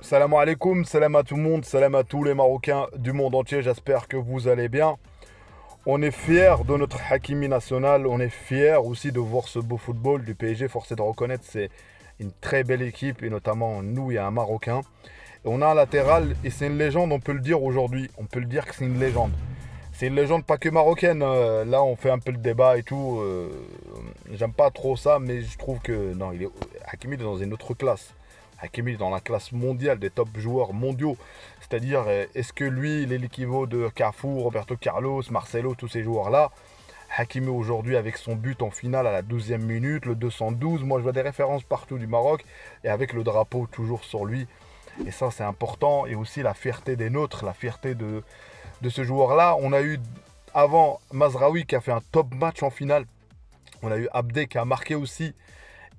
Salam alaikum, salam à tout le monde, salam à tous les Marocains du monde entier, j'espère que vous allez bien. On est fiers de notre Hakimi national, on est fiers aussi de voir ce beau football du PSG, force est de reconnaître, c'est une très belle équipe et notamment nous, il y a un Marocain. Et on a un latéral et c'est une légende, on peut le dire aujourd'hui, on peut le dire que c'est une légende. C'est une légende pas que marocaine, là on fait un peu le débat et tout, j'aime pas trop ça, mais je trouve que non, Hakimi est dans une autre classe. Hakimi est dans la classe mondiale des top joueurs mondiaux. C'est-à-dire, est-ce que lui, il est l'équivalent de Cafu, Roberto Carlos, Marcelo, tous ces joueurs-là? Hakimi aujourd'hui avec son but en finale à la 12e minute, le 212. Moi, je vois des références partout du Maroc et avec le drapeau toujours sur lui. Et ça, c'est important. Et aussi la fierté des nôtres, la fierté de ce joueur-là. On a eu avant Mazraoui qui a fait un top match en finale. On a eu Abdé qui a marqué aussi.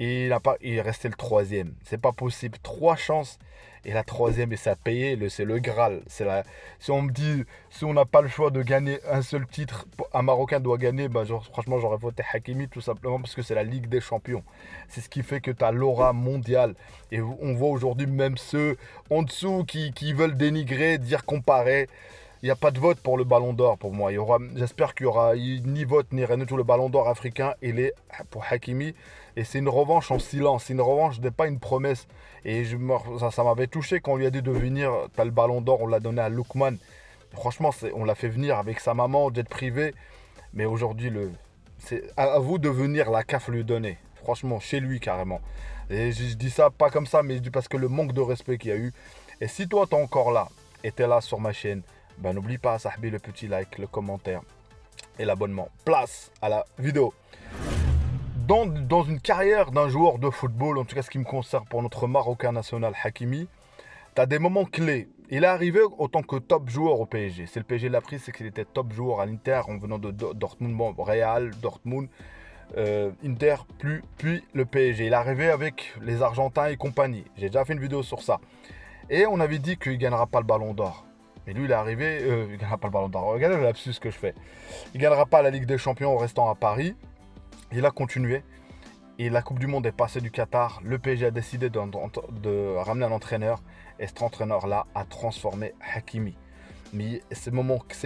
Et il est resté le troisième. C'est pas possible. Trois chances. Et la troisième, et ça a payé. C'est le Graal. Si on me dit, si on n'a pas le choix de gagner un seul titre, un Marocain doit gagner, bah, franchement, j'aurais voté Hakimi tout simplement parce que c'est la Ligue des Champions. C'est ce qui fait que tu as l'aura mondiale. Et on voit aujourd'hui même ceux en dessous qui veulent dénigrer, dire comparer. Il n'y a pas de vote pour le Ballon d'Or pour moi. J'espère qu'il y aura ni vote ni rien du tout. Le Ballon d'Or africain, il est pour Hakimi. Et c'est une revanche en silence. C'est une revanche, ce n'est pas une promesse. Et ça m'avait touché quand on lui a dit de venir. T'as le Ballon d'Or, on l'a donné à Lookman. Franchement, on l'a fait venir avec sa maman au jet privé. Mais aujourd'hui, c'est à vous de venir la CAF lui donner. Franchement, chez lui carrément. Et je dis ça pas comme ça, mais je dis parce que le manque de respect qu'il y a eu. Et si toi, t'es encore là, et t'es là sur ma chaîne, ben n'oublie pas, Sahbi, le petit like, le commentaire et l'abonnement. Place à la vidéo. Dans une carrière d'un joueur de football, en tout cas ce qui me concerne pour notre Marocain national Hakimi, tu as des moments clés. Il est arrivé en tant que top joueur au PSG. C'est le PSG l'a pris, c'est qu'il était top joueur à l'Inter en venant de Dortmund, bon, Real, Dortmund, Inter, puis le PSG. Il est arrivé avec les Argentins et compagnie. J'ai déjà fait une vidéo sur ça. Et on avait dit qu'il ne gagnera pas le Ballon d'Or. Et lui, il est arrivé, il ne gagnera pas le Ballon d'Or. Regardez le lapsus que je fais. Il ne gagnera pas la Ligue des Champions en restant à Paris. Il a continué. Et la Coupe du Monde est passée du Qatar. Le PSG a décidé de ramener un entraîneur. Et cet entraîneur-là a transformé Hakimi. Mais c'est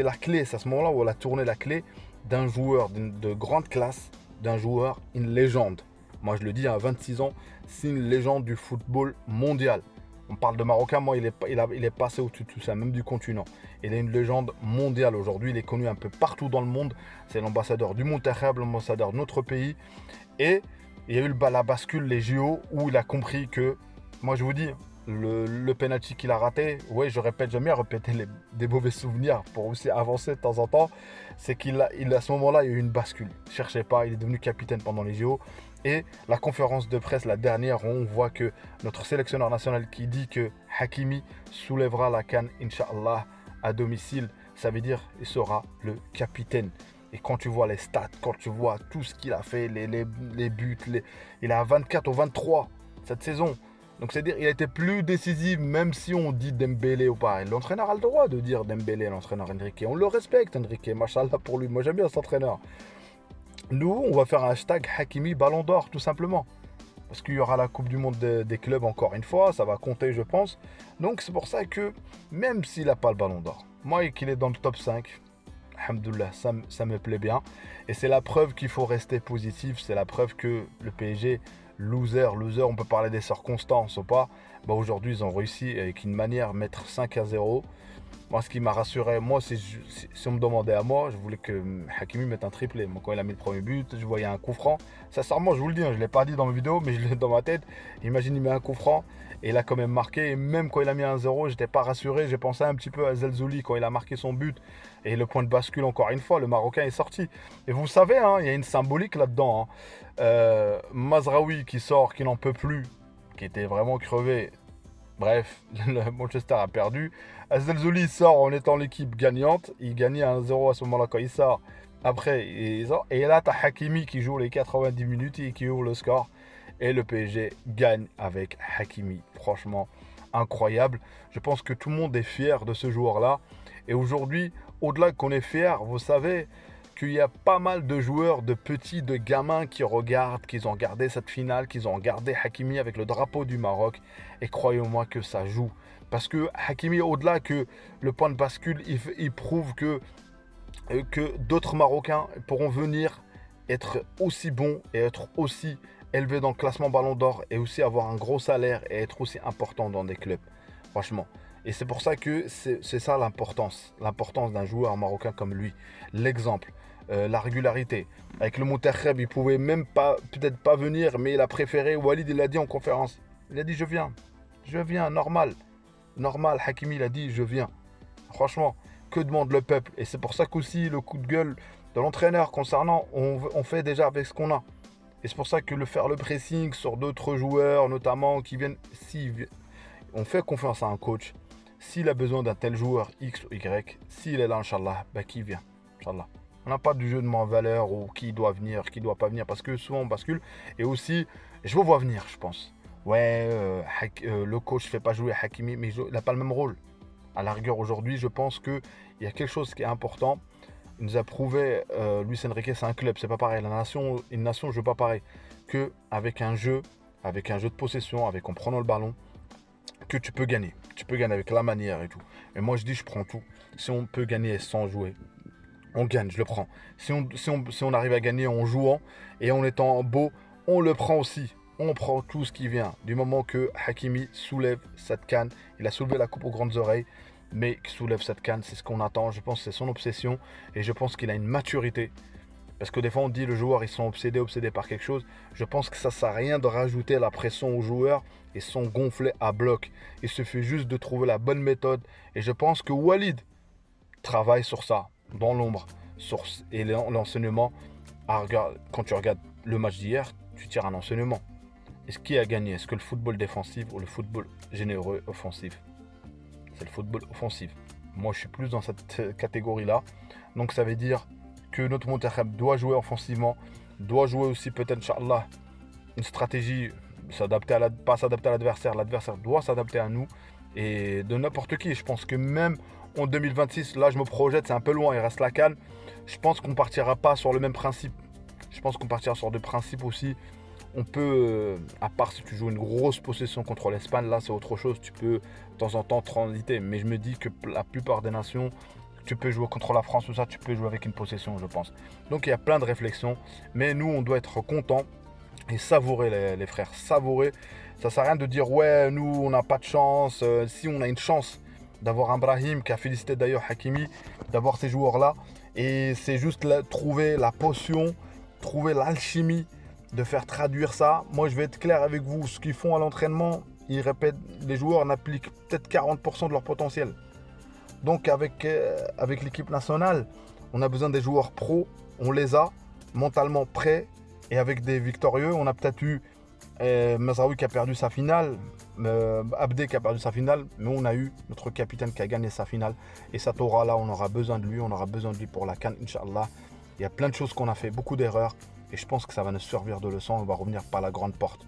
la clé. C'est à ce moment-là où elle a tourné la clé d'un joueur de grande classe, d'un joueur, une légende. Moi, je le dis, à 26 ans, c'est une légende du football mondial. On parle de Marocain, moi, il est passé au-dessus de tout ça, même du continent. Il est une légende mondiale aujourd'hui. Il est connu un peu partout dans le monde. C'est l'ambassadeur du Montéréble, l'ambassadeur de notre pays. Et il y a eu la bascule, les JO, où il a compris que, moi je vous dis, le penalty qu'il a raté, ouais, je répète, j'aime bien répéter des mauvais souvenirs pour aussi avancer de temps en temps, c'est à ce moment-là, il y a eu une bascule. Cherchez pas, il est devenu capitaine pendant les JO. Et la conférence de presse, la dernière, on voit que notre sélectionneur national qui dit que Hakimi soulèvera la CAN, Inch'Allah, à domicile, ça veut dire qu'il sera le capitaine. Et quand tu vois les stats, quand tu vois tout ce qu'il a fait, les buts, il est à 24 ou 23 cette saison. Donc c'est-à-dire qu'il a été plus décisif, même si on dit Dembélé ou pas. L'entraîneur a le droit de dire Dembélé, l'entraîneur Enrique. On le respecte, Enrique, machallah pour lui. Moi j'aime bien cet entraîneur. Nous, on va faire un hashtag Hakimi Ballon d'Or, tout simplement. Parce qu'il y aura la Coupe du Monde des clubs encore une fois, ça va compter, je pense. Donc c'est pour ça que, même s'il n'a pas le Ballon d'Or, moi qu'il est dans le top 5, alhamdoulilah, ça me plaît bien. Et c'est la preuve qu'il faut rester positif, c'est la preuve que le PSG, loser, on peut parler des circonstances ou pas, bah aujourd'hui ils ont réussi avec une manière mettre 5-0. Moi, ce qui m'a rassuré, moi, si on me demandait à moi, je voulais que Hakimi mette un triplé. Moi, quand il a mis le premier but, je voyais un coup franc. Sincèrement, je vous le dis, hein, je ne l'ai pas dit dans mes vidéos, mais je l'ai dans ma tête. Imagine, il met un coup franc et il a quand même marqué. Et même quand il a mis 1-0, je n'étais pas rassuré. J'ai pensé un petit peu à Zelzouli quand il a marqué son but. Et le point de bascule, encore une fois, le Marocain est sorti. Et vous savez, hein, il y a une symbolique là-dedans. Hein. Mazraoui qui sort, qui n'en peut plus, qui était vraiment crevé. Bref, le Manchester a perdu. Zelzouli sort en étant l'équipe gagnante. Il gagnait 1-0 à ce moment-là quand il sort. Après, il sort. Et là, tu as Hakimi qui joue les 90 minutes et qui ouvre le score. Et le PSG gagne avec Hakimi. Franchement, incroyable. Je pense que tout le monde est fier de ce joueur-là. Et aujourd'hui, au-delà qu'on est fier, vous savez, qu'il y a pas mal de joueurs, de petits, de gamins qui regardent, qui ont regardé cette finale, qui ont regardé Hakimi avec le drapeau du Maroc. Et croyez-moi que ça joue. Parce que Hakimi, au-delà que le point de bascule, il prouve que d'autres Marocains pourront venir être aussi bons et être aussi élevés dans le classement Ballon d'Or et aussi avoir un gros salaire et être aussi important dans des clubs. Franchement. Et c'est pour ça que c'est ça l'importance d'un joueur marocain comme lui. L'exemple, la régularité. Avec le Monterrey, il pouvait même pas, peut-être pas venir, mais il a préféré. Walid, il l'a dit en conférence. Il a dit je viens, normal. Normal, Hakimi, il a dit je viens. Franchement, que demande le peuple? Et c'est pour ça qu'aussi le coup de gueule de l'entraîneur concernant, on fait déjà avec ce qu'on a. Et c'est pour ça que faire le pressing sur d'autres joueurs, notamment qui viennent, on fait confiance à un coach. S'il a besoin d'un tel joueur X ou Y, s'il est là, Inch'Allah, bah qui vient, Inch'Allah. On n'a pas de jeu de main en valeur ou qui doit venir, qui doit pas venir, parce que souvent on bascule. Et aussi, je vous vois venir, je pense. Ouais, le coach ne fait pas jouer Hakimi, mais il n'a pas le même rôle. À la rigueur, aujourd'hui, je pense qu'il y a quelque chose qui est important. Il nous a prouvé, Luis Enrique, c'est un club, c'est pas pareil. Une nation ne joue pas pareil. Qu'avec un jeu de possession, en prenant le ballon, que tu peux gagner. Tu peux gagner avec la manière et tout. Et moi, je dis, je prends tout. Si on peut gagner sans jouer, on gagne, je le prends. Si on arrive à gagner en jouant et en étant beau, on le prend aussi. On prend tout ce qui vient. Du moment que Hakimi soulève cette canne, il a soulevé la coupe aux grandes oreilles, mais qu'il soulève cette canne, c'est ce qu'on attend. Je pense que c'est son obsession et je pense qu'il a une maturité. Parce que des fois, on dit les joueurs, ils sont obsédés par quelque chose. Je pense que ça ne sert à rien de rajouter la pression aux joueurs. Ils sont gonflés à bloc. Il suffit juste de trouver la bonne méthode. Et je pense que Walid travaille sur ça, dans l'ombre. Et l'enseignement, quand tu regardes le match d'hier, tu tires un enseignement. Est-ce qui a gagné? Est-ce que le football défensif ou le football généreux offensif? C'est le football offensif. Moi, je suis plus dans cette catégorie-là. Donc, ça veut dire que notre Monterrey doit jouer offensivement, doit jouer aussi peut-être, Inch'Allah, une stratégie, pas s'adapter à l'adversaire. L'adversaire doit s'adapter à nous et de n'importe qui. Je pense que même en 2026, là je me projette, c'est un peu loin, il reste la CAN. Je pense qu'on partira pas sur le même principe. Je pense qu'on partira sur des principes aussi. On peut, à part si tu joues une grosse possession contre l'Espagne, là c'est autre chose, tu peux de temps en temps transiter. Mais je me dis que la plupart des nations, tu peux jouer contre la France ou ça, tu peux jouer avec une possession, je pense. Donc il y a plein de réflexions, mais nous on doit être contents et savourer les frères, savourer. Ça sert à rien de dire ouais nous on n'a pas de chance. Si on a une chance d'avoir un Brahim qui a félicité d'ailleurs Hakimi, d'avoir ces joueurs là, et c'est juste trouver la potion, trouver l'alchimie de faire traduire ça. Moi je vais être clair avec vous, ce qu'ils font à l'entraînement, ils répètent, les joueurs n'appliquent peut-être 40% de leur potentiel. Donc avec l'équipe nationale, on a besoin des joueurs pros, on les a mentalement prêts et avec des victorieux. On a peut-être eu Mazraoui qui a perdu sa finale, Abdé qui a perdu sa finale, mais on a eu notre capitaine qui a gagné sa finale. Et Satora là, on aura besoin de lui, pour la CAN, Inch'Allah. Il y a plein de choses qu'on a fait, beaucoup d'erreurs, et je pense que ça va nous servir de leçon. On va revenir par la grande porte.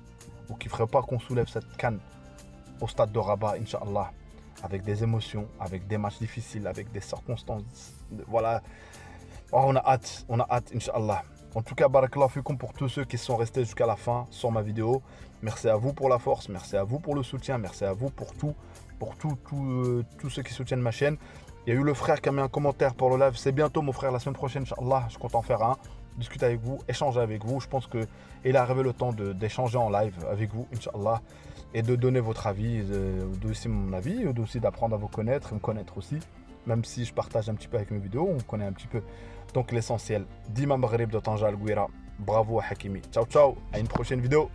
Ou qui ne ferait pas qu'on soulève cette CAN au stade de Rabat, Inch'Allah. Avec des émotions, avec des matchs difficiles, avec des circonstances. Voilà. Oh, on a hâte, Inch'Allah. En tout cas, barakallahu fikum pour tous ceux qui sont restés jusqu'à la fin sur ma vidéo. Merci à vous pour la force, merci à vous pour le soutien, merci à vous pour tous ceux qui soutiennent ma chaîne. Il y a eu le frère qui a mis un commentaire pour le live. C'est bientôt mon frère, la semaine prochaine, Inch'Allah. Je compte en faire un, discuter avec vous, échanger avec vous. Je pense qu'il est arrivé le temps d'échanger en live avec vous, Inch'Allah. Et de donner votre avis, aussi mon avis, et aussi d'apprendre à vous connaître et me connaître aussi. Même si je partage un petit peu avec mes vidéos, on connaît un petit peu. Donc l'essentiel, Dima Maghreb de Tanja Al Gouira. Bravo à Hakimi. Ciao, ciao, à une prochaine vidéo.